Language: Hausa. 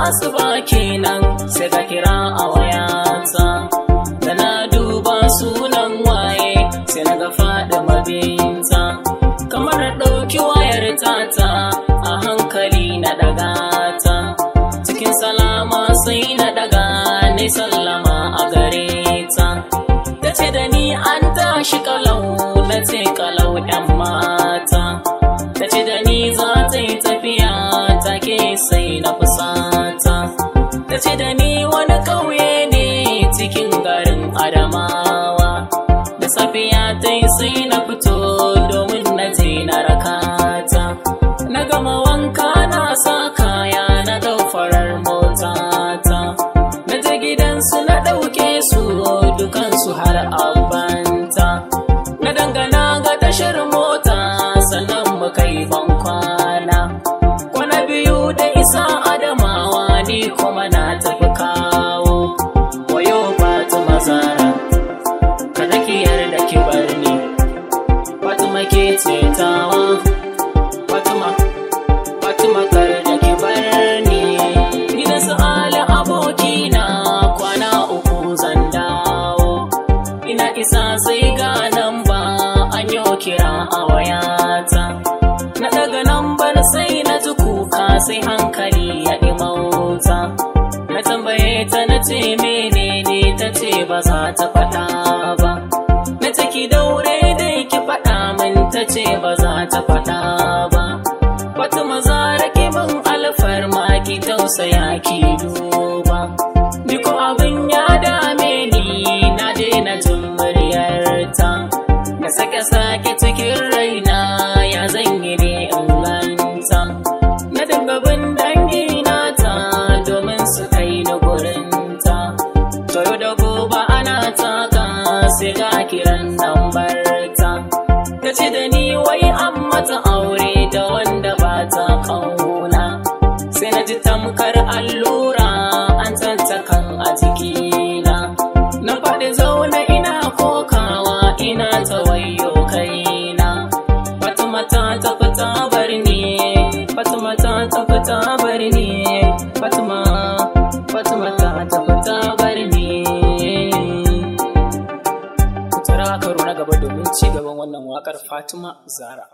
asuba kenan sai ka kira a wayata, da na duba sunan waye sai na ga Fadima binta. Kamar ɗauki wayar tata a hankali na ɗaga ta, cikin salama sai na ɗaga ni sallama a gare ta. Ta ce da ni an tashi kalau, na ce kalau ɗan mata. Ta ce da ni za ta yi tafiya take sai na fusata. Ta ce da ni wani ƙauye ne cikin garin Adamawa, da safiya ta yi sai na fito domin na je na rakata. Na gama wanka na sa kaya na ɗau farar motata, na je gidansu na ɗauke su dukansu har abanta. Na dangana ga tashar mota sannan mu kai bankwana. Kwana biyu da isa Adamawa ni kuma na tafi kawo. Wayo Fatima Zara, kada ki yarda ki bar ni, Fatima ke cetawa. Fatima kar da ki bar ni. Gidan su Ali abokina kwana 3 zan dawo. Ina isa sai ga namba an yi kira a wayata. Na daga nambar sai na ji kuka sai hankali ya ɗimauta. Na tambaye ta na ce menene, ta ce ba za ta faɗa ba. Na ce ki daure dai ki faɗa min, ta ce ba za ta faɗa ba. Fatima Zara ki min alfarma ki tausaya ki duba. Duk abin ya dame ni na daina jin muryarta. Na sake cikin raina ya zan yi ne in ganta. Na dinga bin dangi nata domin su kai ni gurinta. Toyo da gobe ana taka sai ga kiran lambarta. Ta ce da ni wai an mata aure da wanda ba ta kauna. Sai na ji tamkar allura an tantakan a jikina. Na faɗi zaune ina kokawa ina ta wayo kaina. Fatima ta tafi ta bar ni, Fatima ta tafi ta bar ni, Fatima ta tafi ta bar ni. Ku tara karo na gaba domin ci gaban wannan waƙar Fatima Zara.